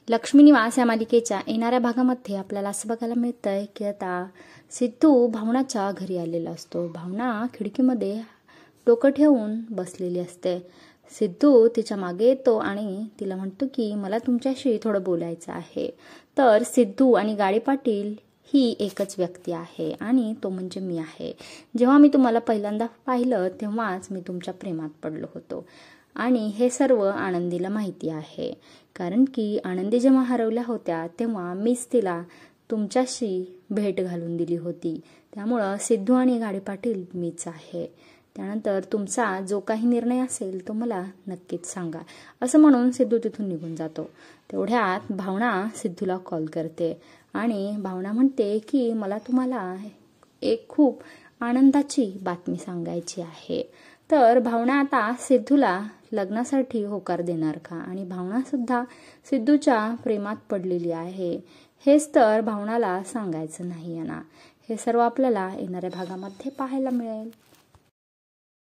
लक्ष्मी निवास या मालिकेच्या येणाऱ्या भागामध्ये आपल्याला असं बघायला मिळतंय की आता सिद्धू भावनाच्या घरी आलेला असतो। भावना खिडकीमध्ये डोकं ठेवून बसलेली असते। सिद्धू तिच्या मागे येतो आणि तिला म्हणतो की मला तुमच्याशी थोडं बोलायचं आहे। तर सिद्धू आणि गाडी पाटील ही एकच व्यक्ती आहे आणि तो म्हणजे मी आहे। जेव्हा मी तुम्हाला पहिल्यांदा पाहिलं तेव्हाच मी तुमच्या प्रेमात पडलो होतो आणि हे सर्व आनंदीला माहिती आहे, कारण की आनंदी जेव्हा हरवल्या होत्या तेव्हा मीच तिला तुमच्याशी भेट घालून दिली होती। त्यामुळं सिद्धू आणि गाडी पाटील मीच आहे। त्यानंतर तुमचा जो काही निर्णय असेल तो मला नक्कीच सांगा, असं म्हणून सिद्धू तिथून निघून जातो। तेवढ्यात भावना सिद्धूला कॉल करते आणि भावना म्हणते की मला तुम्हाला एक खूप आनंदाची बातमी सांगायची आहे। तर भावना आता सिद्धूला लग्नासाठी होकार देणार का, आणि भावना सुद्धा सिद्धूच्या प्रेमात पडलेली आहे, हेच तर भावनाला सांगायचं नाही ना। हे सर्व आपल्याला येणाऱ्या भागामध्ये पाहायला मिळेल।